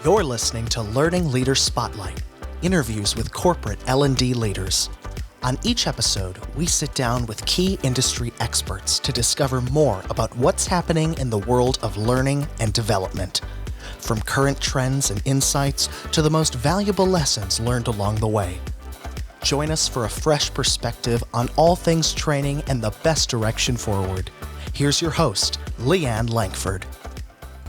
You're listening to Learning Leader Spotlight, interviews with corporate L&D leaders. On each episode, we sit down with key industry experts to discover more about what's happening in the world of learning and development, from current trends and insights to the most valuable lessons learned along the way. Join us for a fresh perspective on all things training and the best direction forward. Here's your host, Leanne Langford.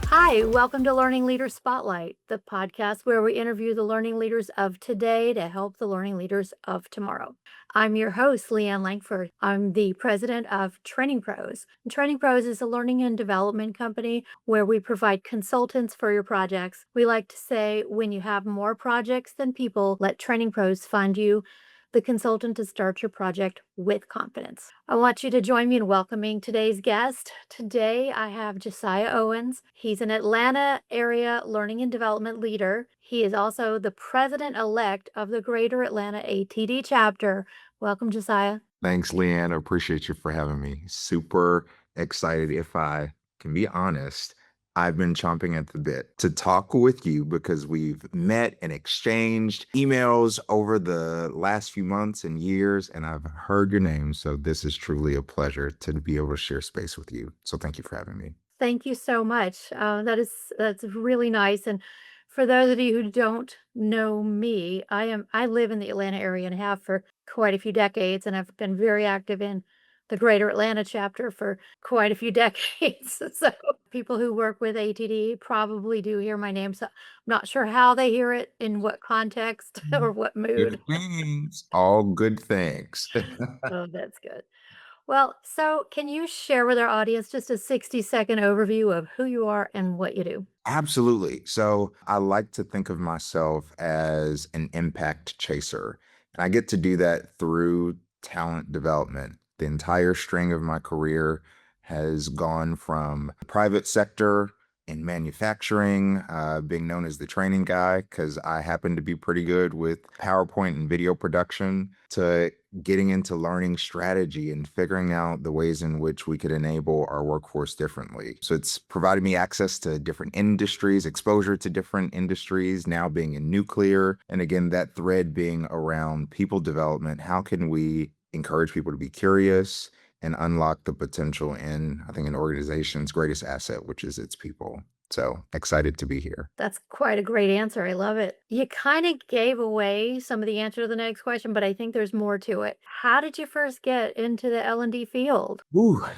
Hi, welcome to Learning Leader Spotlight, the podcast where we interview the learning leaders of today to help the learning leaders of tomorrow. I'm your host, Leanne Langford. I'm the president of Training Pros. And Training Pros is a learning and development company where we provide consultants for your projects. We like to say, when you have more projects than people, let Training Pros fund you, the consultant, to start your project with confidence. I want you to join me in welcoming today's guest. Today, I have Josiah Owens. He's an Atlanta area learning and development leader. He is also the president-elect of the Greater Atlanta ATD chapter. Welcome, Josiah. Thanks, Leanne. I appreciate you for having me. Super excited. If I can be honest, I've been chomping at the bit to talk with you because we've met and exchanged emails over the last few months and years, and I've heard your name. So this is truly a pleasure to be able to share space with you. So thank you for having me. Thank you so much. That's really nice. And for those of you who don't know me, I live in the Atlanta area and have for quite a few decades, and I've been very active in the Greater Atlanta chapter for quite a few decades. So people who work with ATD probably do hear my name. So I'm not sure how they hear it, in what context or what mood. Good things. All good things. Oh, that's good. Well, so can you share with our audience just a 60-second overview of who you are and what you do? Absolutely. So I like to think of myself as an impact chaser, and I get to do that through talent development. The entire string of my career has gone from the private sector in manufacturing, being known as the training guy because I happen to be pretty good with PowerPoint and video production, to getting into learning strategy and figuring out the ways in which we could enable our workforce differently. So it's provided me access to different industries, exposure to different industries, now being in nuclear. And again, that thread being around people development. How can we encourage people to be curious and unlock the potential in, I think, an organization's greatest asset, which is its people? So excited to be here. That's quite a great answer. I love it. You kind of gave away some of the answer to the next question, but I think there's more to it. How did you first get into the L&D field?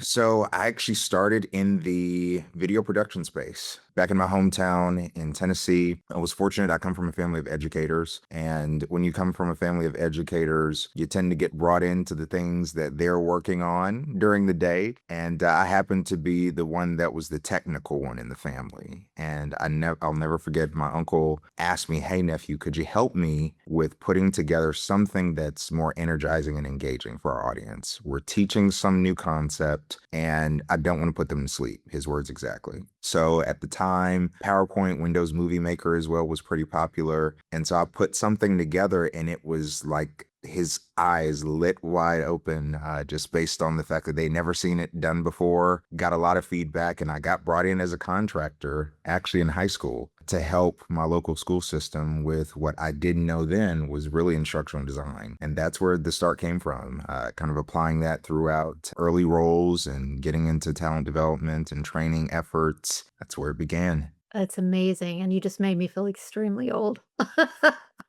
So I actually started in the video production space back in my hometown in Tennessee. I was fortunate. I come from a family of educators. And when you come from a family of educators, you tend to get brought into the things that they're working on during the day. And I happened to be the one that was the technical one in the family. And I'll never forget, my uncle asked me, "Hey, nephew, could you help me with putting together something that's more energizing and engaging for our audience? We're teaching some new concept and I don't want to put them to sleep." His words exactly. So at the time, PowerPoint, Windows Movie Maker as well was pretty popular. And so I put something together and it was like his eyes lit wide open, just based on the fact that they'd never seen it done before. Got a lot of feedback, and I got brought in as a contractor, actually in high school, to help my local school system with what I didn't know then was really instructional design. And that's where the start came from, kind of applying that throughout early roles and getting into talent development and training efforts. That's where it began. That's amazing. And you just made me feel extremely old.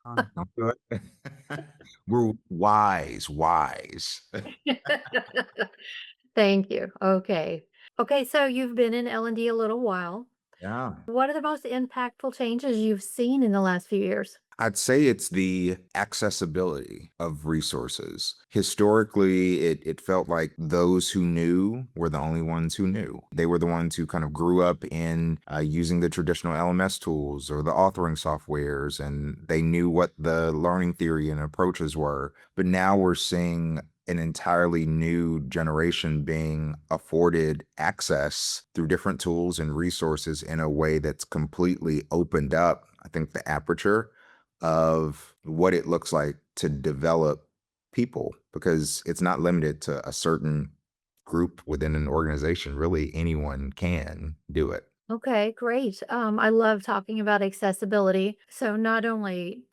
I'm good. We're wise. Thank you. Okay. Okay, so you've been in L&D a little while. Yeah. What are the most impactful changes you've seen in the last few years? I'd say it's the accessibility of resources. Historically, it felt like those who knew were the only ones who knew. They were the ones who kind of grew up in using the traditional LMS tools or the authoring softwares, and they knew what the learning theory and approaches were. But now we're seeing an entirely new generation being afforded access through different tools and resources in a way that's completely opened up, I think, the aperture of what it looks like to develop people, because it's not limited to a certain group within an organization. Really, anyone can do it. Okay, great. I love talking about accessibility. So not only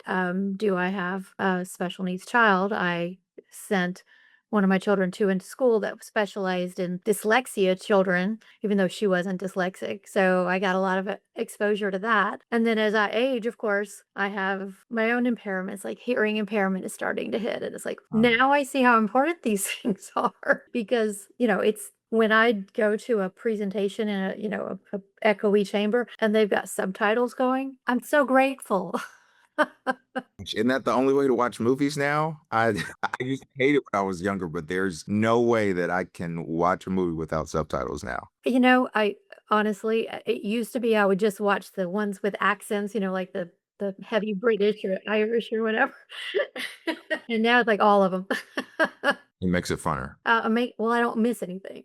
do I have a special needs child, I sent one of my children to into school that specialized in dyslexia children, even though she wasn't dyslexic. So I got a lot of exposure to that. And then as I age, of course, I have my own impairments, like hearing impairment is starting to hit. And it's like, now I see how important these things are because, it's when I go to a presentation in a echoey chamber and they've got subtitles going, I'm so grateful. Isn't that the only way to watch movies now? I used to hate it when I was younger, but there's no way that I can watch a movie without subtitles now. I honestly, it used to be I would just watch the ones with accents, like the heavy British or Irish or whatever. And now it's like all of them. It makes it funner. Well, I don't miss anything.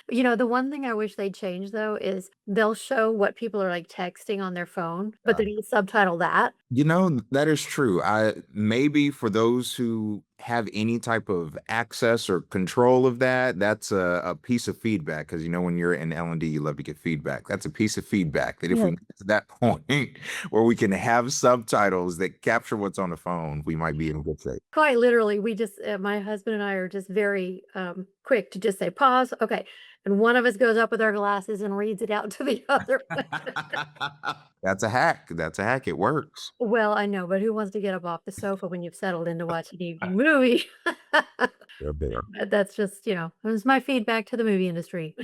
The one thing I wish they'd change though is they'll show what people are like texting on their phone, but they don't subtitle that. That is true. I maybe for those who have any type of access or control of that, that's a piece of feedback. Because when you're in L&D, you love to get feedback. That's a piece of feedback that if Yeah. we get to that point where we can have subtitles that capture what's on the phone, we might be in good shape. Quite literally, we just my husband and I are just very quick to just say pause. Okay. And one of us goes up with our glasses and reads it out to the other one. That's a hack. That's a hack. It works. Well, I know, but who wants to get up off the sofa when you've settled in to watch an evening movie? They're there. That's just, it was my feedback to the movie industry.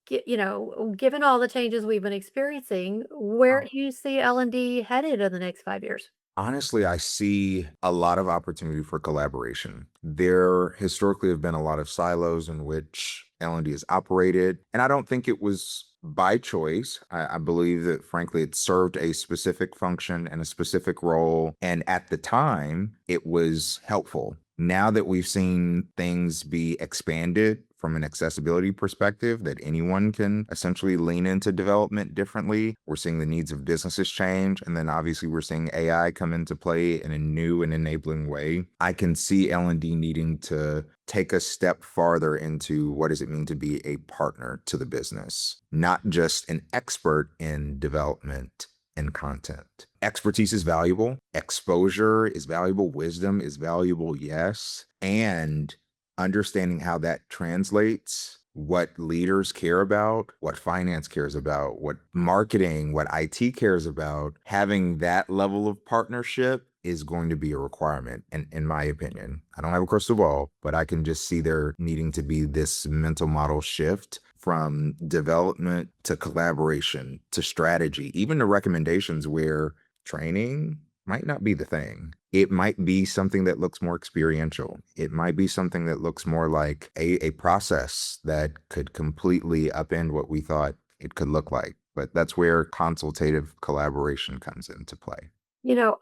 Given all the changes we've been experiencing, where do you see L&D headed in the next 5 years? Honestly, I see a lot of opportunity for collaboration. There historically have been a lot of silos in which L&D has operated, and I don't think it was by choice. I believe that, frankly, it served a specific function and a specific role, and at the time, it was helpful. Now that we've seen things be expanded from an accessibility perspective, that anyone can essentially lean into development differently, we're seeing the needs of businesses change. And then obviously we're seeing AI come into play in a new and enabling way. I can see L&D needing to take a step farther into what does it mean to be a partner to the business, not just an expert in development and content. Expertise is valuable, exposure is valuable, wisdom is valuable, yes. And understanding how that translates, what leaders care about, what finance cares about, what marketing, what IT cares about, having that level of partnership is going to be a requirement. And in my opinion, I don't have a crystal ball, but I can just see there needing to be this mental model shift from development to collaboration to strategy, even to recommendations where training might not be the thing. It might be something that looks more experiential. It might be something that looks more like a process that could completely upend what we thought it could look like. But that's where consultative collaboration comes into play.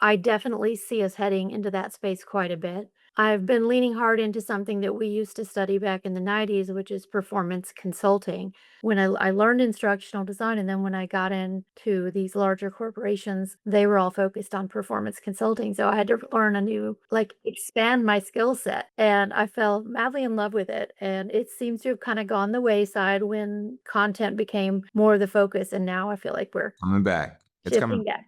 I definitely see us heading into that space quite a bit. I've been leaning hard into something that we used to study back in the 90s, which is performance consulting. When I learned instructional design, and then when I got into these larger corporations, they were all focused on performance consulting. So I had to learn expand my skill set. And I fell madly in love with it. And it seems to have kind of gone the wayside when content became more the focus. And now I feel like we're Coming back. It's coming. shifting back.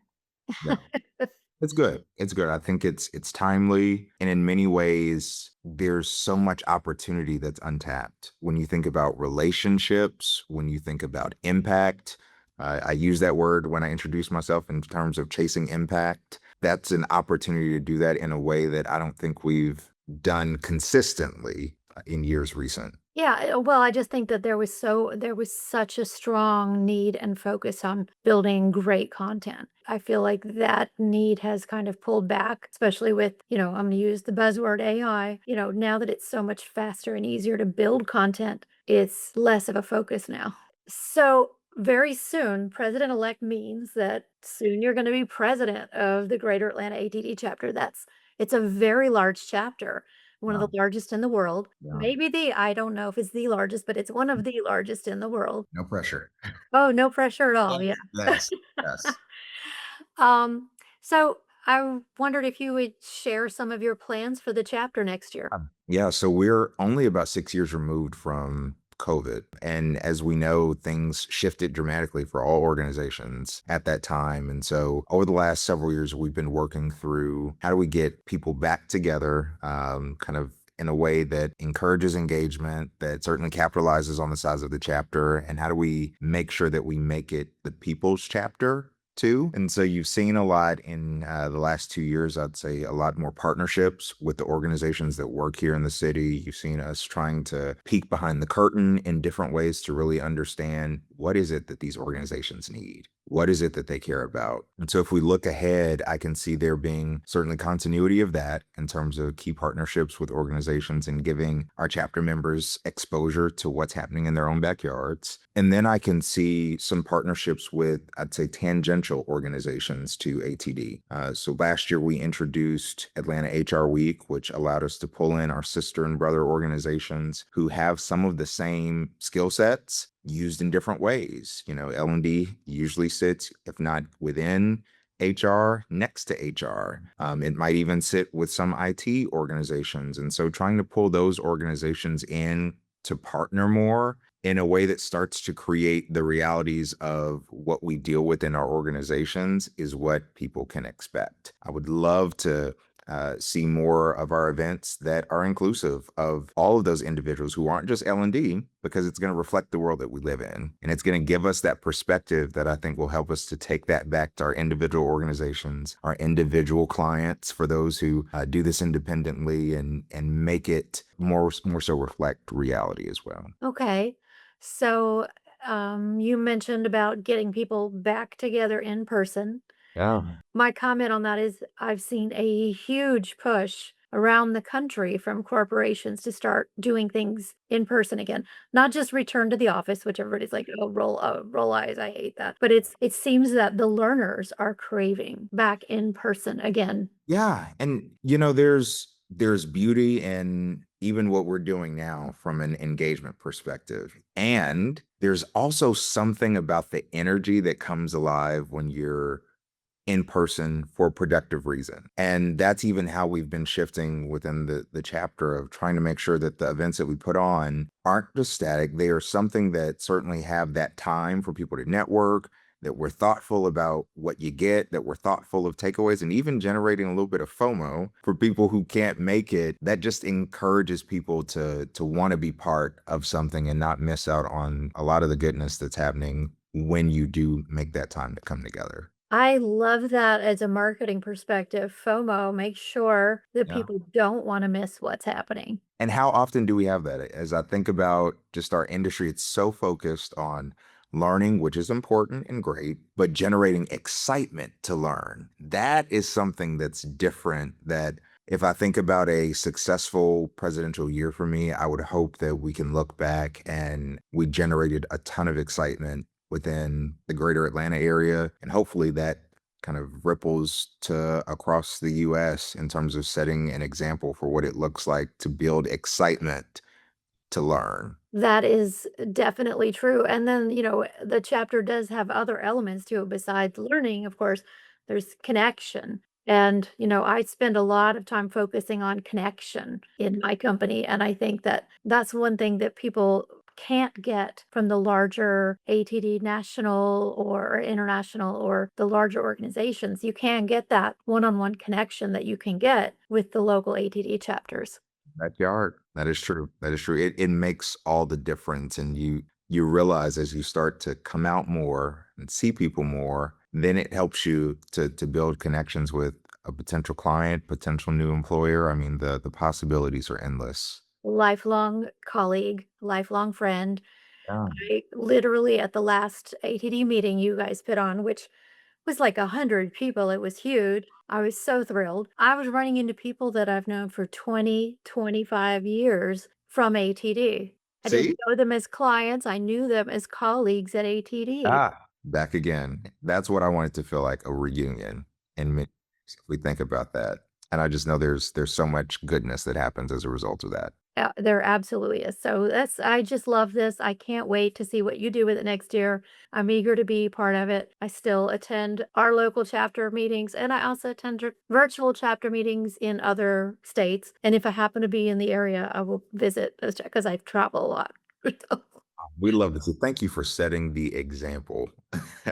Yeah. It's good. It's good. I think it's timely. And in many ways, there's so much opportunity that's untapped. When you think about relationships, when you think about impact, I use that word when I introduce myself in terms of chasing impact. That's an opportunity to do that in a way that I don't think we've done consistently in years recent. Yeah, well, I just think that there was such a strong need and focus on building great content. I feel like that need has kind of pulled back, especially with, I'm going to use the buzzword AI. Now that it's so much faster and easier to build content, it's less of a focus now. So, very soon, president-elect means that soon you're going to be president of the Greater Atlanta ATD chapter. It's a very large chapter, one of Yeah. the largest in the world. Yeah. Maybe I don't know if it's the largest, but it's one of the largest in the world. No pressure. Oh, no pressure at all. Yeah. Yes. Yes. Yes. Um, so I wondered if you would share some of your plans for the chapter next year. Yeah, so we're only about 6 years removed from COVID. And as we know, things shifted dramatically for all organizations at that time. And so over the last several years, we've been working through how do we get people back together, kind of in a way that encourages engagement, that certainly capitalizes on the size of the chapter, and how do we make sure that we make it the people's chapter too. And so you've seen a lot in the last 2 years, I'd say a lot more partnerships with the organizations that work here in the city. You've seen us trying to peek behind the curtain in different ways to really understand what is it that these organizations need? What is it that they care about? And so if we look ahead, I can see there being certainly continuity of that in terms of key partnerships with organizations and giving our chapter members exposure to what's happening in their own backyards. And then I can see some partnerships with, I'd say, tangential organizations to ATD. So last year we introduced Atlanta HR Week, which allowed us to pull in our sister and brother organizations who have some of the same skill sets used in different ways. You know, L&D usually sits, if not within HR, next to HR. It might even sit with some IT organizations. And so trying to pull those organizations in to partner more in a way that starts to create the realities of what we deal with in our organizations is what people can expect. I would love to see more of our events that are inclusive of all of those individuals who aren't just L&D, because it's going to reflect the world that we live in. And it's going to give us that perspective that I think will help us to take that back to our individual organizations, our individual clients, for those who do this independently, and make it more so reflect reality as well. Okay. So, you mentioned about getting people back together in person. Yeah. My comment on that is I've seen a huge push around the country from corporations to start doing things in person again. Not just return to the office, which everybody's like, oh, roll eyes, I hate that. But it seems that the learners are craving back in person again. Yeah, and there's beauty in even what we're doing now from an engagement perspective. And there's also something about the energy that comes alive when you're in person for a productive reason. And that's even how we've been shifting within the chapter of trying to make sure that the events that we put on aren't just static. They are something that certainly have that time for people to network, that we're thoughtful about what you get, that we're thoughtful of takeaways, and even generating a little bit of FOMO for people who can't make it. That just encourages people to want to be part of something and not miss out on a lot of the goodness that's happening when you do make that time to come together. I love that as a marketing perspective. FOMO, make sure that Yeah. people don't want to miss what's happening. And how often do we have that? As I think about just our industry, it's so focused on learning, which is important and great, but generating excitement to learn. That is something that's different. That if I think about a successful presidential year for me, I would hope that we can look back and we generated a ton of excitement within the greater Atlanta area. And hopefully that kind of ripples to across the US in terms of setting an example for what it looks like to build excitement to learn. That is definitely true. And then, the chapter does have other elements to it besides learning, of course, there's connection. And, I spend a lot of time focusing on connection in my company. And I think that that's one thing that people can't get from the larger ATD national or international or the larger organizations. You can get that one on one connection that you can get with the local ATD chapters. Backyard. That is true. That is true. It makes all the difference. And you realize as you start to come out more and see people more, then it helps you to build connections with a potential client, potential new employer. I mean, the possibilities are endless. Lifelong colleague, lifelong friend. Yeah. I literally at the last ATD meeting you guys put on, which was like 100 people, it was huge. I was so thrilled. I was running into people that I've known for 20, 25 years from ATD. I didn't See? know them as clients, I knew them as colleagues at ATD. Back again. That's what I want it to feel like, a reunion. And if we think about that. And I just know there's so much goodness that happens as a result of that. There absolutely is. So I just love this. I can't wait to see what you do with it next year. I'm eager to be part of it. I still attend our local chapter meetings and I also attend virtual chapter meetings in other states. And if I happen to be in the area, I will visit those because I travel a lot. We love to see. Thank you for setting the example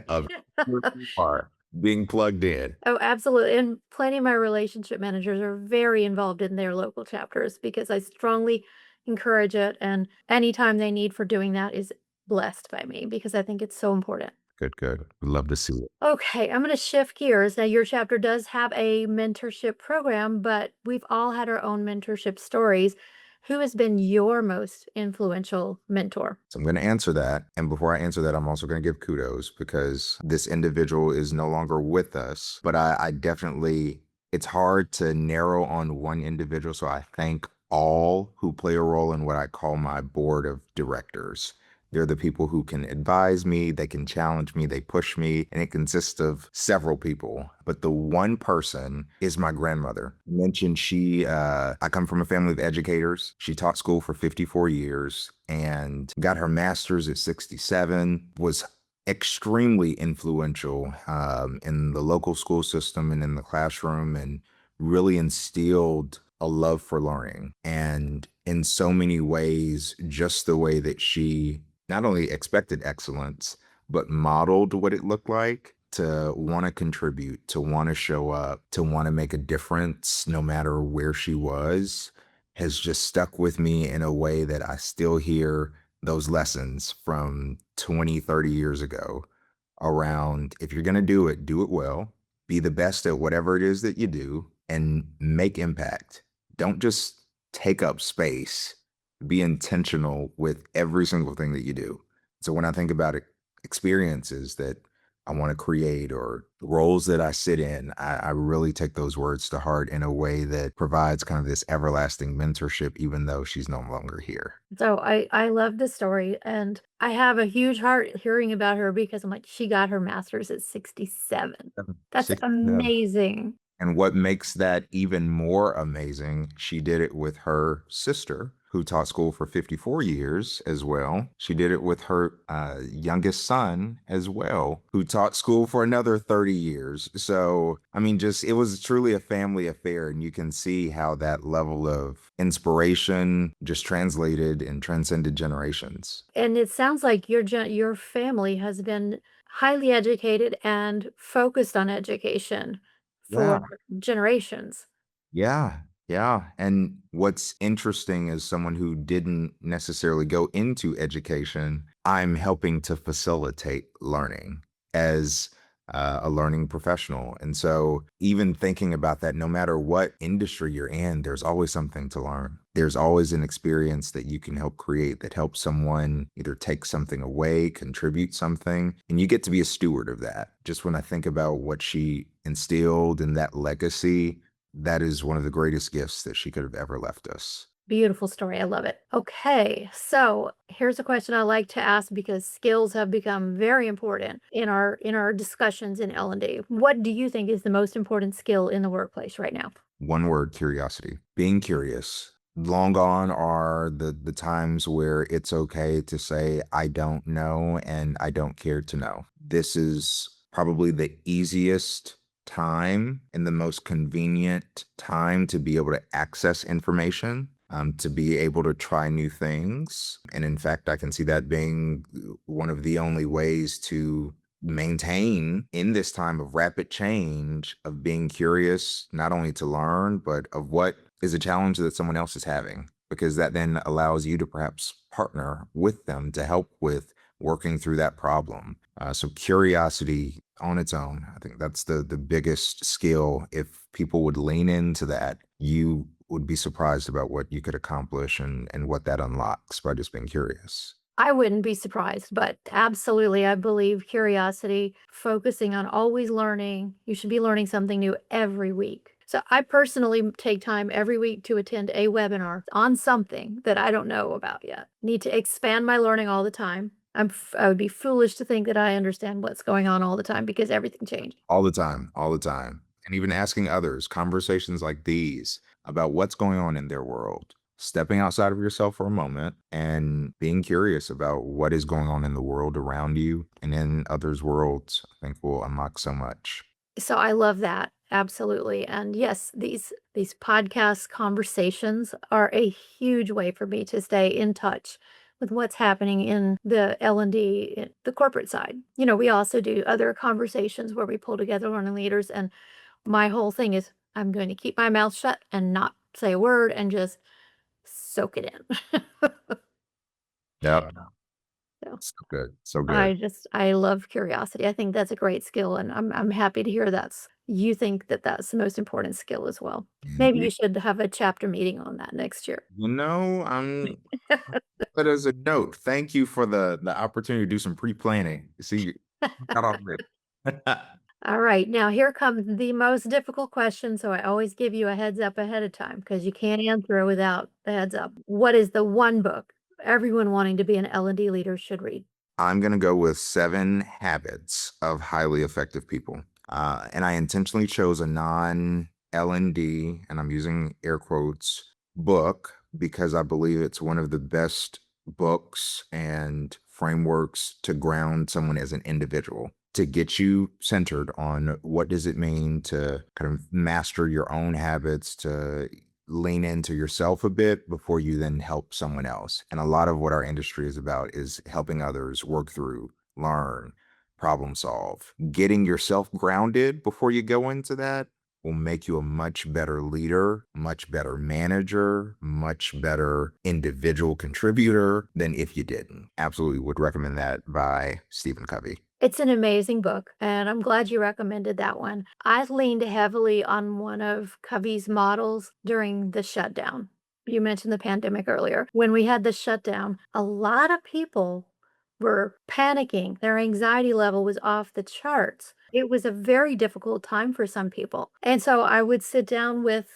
of who you are being plugged in. Oh, absolutely. And plenty of my relationship managers are very involved in their local chapters because I strongly encourage it. And any time they need for doing that is blessed by me because I think it's so important. Good, good. We love to see it. Okay, I'm going to shift gears. Now, your chapter does have a mentorship program, but we've all had our own mentorship stories. Who has been your most influential mentor? So I'm going to answer that. And before I answer that, I'm also going to give kudos because this individual is no longer with us. But I definitely, it's hard to narrow on one individual. So I thank all who play a role in what I call my board of directors. They're the people who can advise me, they can challenge me, they push me, and it consists of several people. But the one person is my grandmother. I mentioned I come from a family of educators. She taught school for 54 years and got her master's at 67, was extremely influential in the local school system and in the classroom, and really instilled a love for learning. And in so many ways, just the way that she not only expected excellence, but modeled what it looked like to want to contribute, to want to show up, to want to make a difference no matter where she was, has just stuck with me in a way that I still hear those lessons from 20, 30 years ago around if you're going to do it well, be the best at whatever it is that you do, and make impact. Don't just take up space, be intentional with every single thing that you do. So when I think about experiences that I want to create or roles that I sit in, I really take those words to heart in a way that provides kind of this everlasting mentorship, even though she's no longer here. So I love the story and I have a huge heart hearing about her because I'm like, she got her master's at 67. That's 67. amazing. And what makes that even more amazing, she did it with her sister, who taught school for 54 years as well. She did it with her youngest son as well, who taught school for another 30 years. So, I mean, just it was truly a family affair. And you can see how that level of inspiration just translated and transcended generations. And it sounds like your family has been highly educated and focused on education for Yeah. generations. Yeah, yeah. And what's interesting is someone who didn't necessarily go into education, I'm helping to facilitate learning as a learning professional. And so, even thinking about that, no matter what industry you're in, there's always something to learn. There's always an experience that you can help create that helps someone either take something away, contribute something, and you get to be a steward of that. Just when I think about what she instilled in that legacy, that is one of the greatest gifts that she could have ever left us. Beautiful story. I love it. Okay, so here's a question I like to ask because skills have become very important in our discussions in L&D. What do you think is the most important skill in the workplace right now? One word, curiosity. Being curious. Long gone are the times where it's okay to say, I don't know and I don't care to know. This is probably the easiest time and the most convenient time to be able to access information, to be able to try new things. And in fact, I can see that being one of the only ways to maintain in this time of rapid change, of being curious, not only to learn, but of what is a challenge that someone else is having, because that then allows you to perhaps partner with them to help with working through that problem. So curiosity on its own, I think that's the biggest skill. If people would lean into that, you would be surprised about what you could accomplish and what that unlocks by just being curious. I wouldn't be surprised, but absolutely, I believe curiosity, focusing on always learning. You should be learning something new every week. So I personally take time every week to attend a webinar on something that I don't know about yet. Need to expand my learning all the time. I would be foolish to think that I understand what's going on all the time because everything changes. All the time, all the time. And even asking others, conversations like these about what's going on in their world, stepping outside of yourself for a moment and being curious about what is going on in the world around you and in others' worlds, I think will unlock so much. So I love that. Absolutely. And yes, these podcast conversations are a huge way for me to stay in touch with what's happening in the L&D, the corporate side. We also do other conversations where we pull together learning leaders, and my whole thing is I'm going to keep my mouth shut and not say a word and just soak it in. Yep. So So good. So good. I love curiosity. I think that's a great skill, and I'm happy to hear you think that that's the most important skill as well. Maybe Yeah. you should have a chapter meeting on that next year. I'm but as a note, thank you for the opportunity to do some pre-planning. See, got all this. All right, now here comes the most difficult question, so I always give you a heads up ahead of time because you can't answer it without the heads up. What is the one book everyone wanting to be an L&D leader should read? I'm going to go with 7 Habits of Highly Effective People. And I intentionally chose a non L&D, and I'm using air quotes, book because I believe it's one of the best books and frameworks to ground someone as an individual, to get you centered on what does it mean to kind of master your own habits, to lean into yourself a bit before you then help someone else. And a lot of what our industry is about is helping others work through, learn, problem solve. Getting yourself grounded before you go into that will make you a much better leader, much better manager, much better individual contributor than if you didn't. Absolutely would recommend that by Stephen Covey. It's an amazing book, and I'm glad you recommended that one. I leaned heavily on one of Covey's models during the shutdown. You mentioned the pandemic earlier. When we had the shutdown, a lot of people were panicking. Their anxiety level was off the charts. It was a very difficult time for some people. And so I would sit down with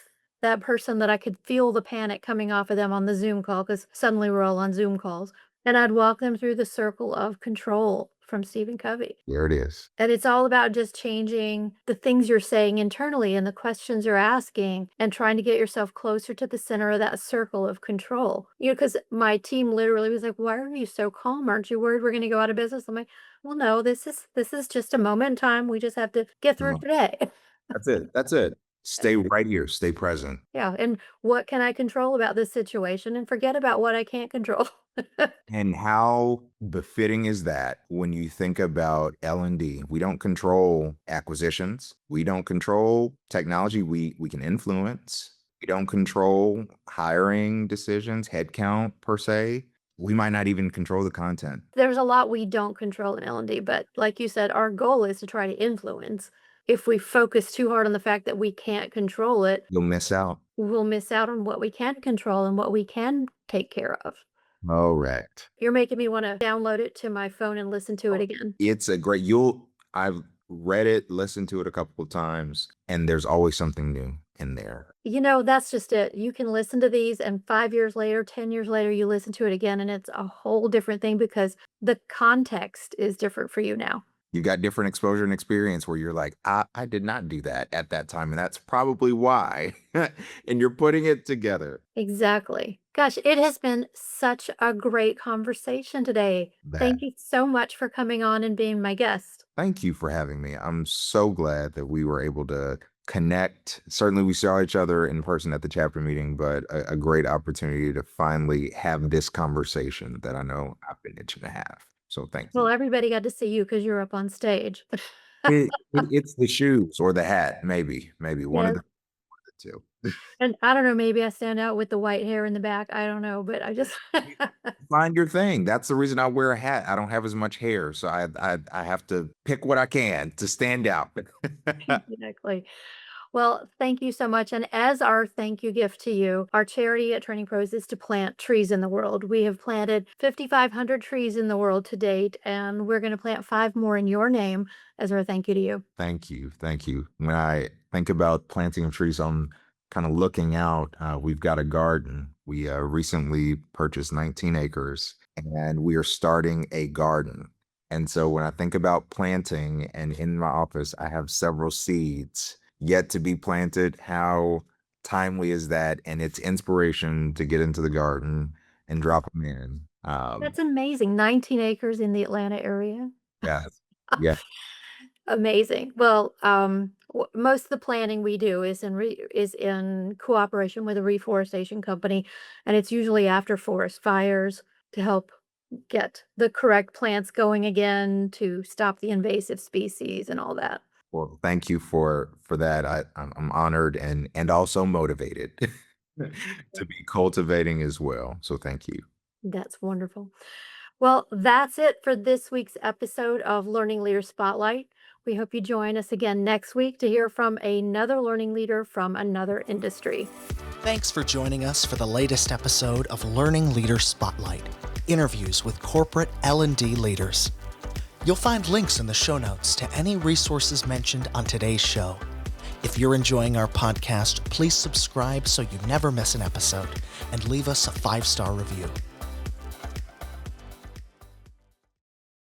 that person that I could feel the panic coming off of them on the Zoom call because suddenly we're all on Zoom calls. And I'd walk them through the circle of control from Stephen Covey. There it is. And it's all about just changing the things you're saying internally and the questions you're asking and trying to get yourself closer to the center of that circle of control. Because my team literally was like, "Why are you so calm? Aren't you worried we're going to go out of business?" I'm like, "Well, no, this is just a moment in time. We just have to get through today." That's it. That's it. Stay right here. Stay present. Yeah, and what can I control about this situation and forget about what I can't control. And how befitting is that when you think about L&D? We don't control acquisitions. We don't control technology. We can influence. We don't control hiring decisions, headcount per se. We might not even control the content. There's a lot we don't control in L&D, but like you said, our goal is to try to influence. If we focus too hard on the fact that we can't control it, You'll miss out. we'll miss out on what we can control and what we can take care of. Correct. You're making me want to download it to my phone and listen to it again. It's a great, I've read it, listened to it a couple of times, and there's always something new in there. That's just it. You can listen to these, and 5 years later, 10 years later, you listen to it again, and it's a whole different thing because the context is different for you now. You got different exposure and experience where you're like, I did not do that at that time. And that's probably why. And you're putting it together. Exactly. Gosh, it has been such a great conversation today. That. Thank you so much for coming on and being my guest. Thank you for having me. I'm so glad that we were able to connect. Certainly, we saw each other in person at the chapter meeting, but a great opportunity to finally have this conversation that I know I've been itching to have. So thank Well, you. everybody got to see you because you're up on stage. It's the shoes or the hat, maybe one of Yes. the two. And I don't know, maybe I stand out with the white hair in the back. I don't know, but I just Find your thing. That's the reason I wear a hat. I don't have as much hair, so I have to pick what I can to stand out. exactly. Well, thank you so much. And as our thank you gift to you, our charity at Training Pros is to plant trees in the world. We have planted 5,500 trees in the world to date, and we're going to plant 5 more in your name as our thank you to you. Thank you. Thank you. When I think about planting trees, I'm kind of looking out. We've got a garden. We recently purchased 19 acres and we are starting a garden. And so when I think about planting, and in my office, I have several seeds yet to be planted, how timely is that? And it's inspiration to get into the garden and drop them in. That's amazing. 19 acres in the Atlanta area. Yeah. Yeah. Amazing. Well, most of the planting we do is in cooperation with a reforestation company, and it's usually after forest fires. to help get the correct plants going again to stop the invasive species and all that. Well, thank you for that. I'm honored and also motivated to be cultivating as well. So thank you. That's wonderful. Well, that's it for this week's episode of Learning Leader Spotlight. We hope you join us again next week to hear from another learning leader from another industry. Thanks for joining us for the latest episode of Learning Leader Spotlight, interviews with corporate L&D leaders. You'll find links in the show notes to any resources mentioned on today's show. If you're enjoying our podcast, please subscribe so you never miss an episode and leave us a 5-star review.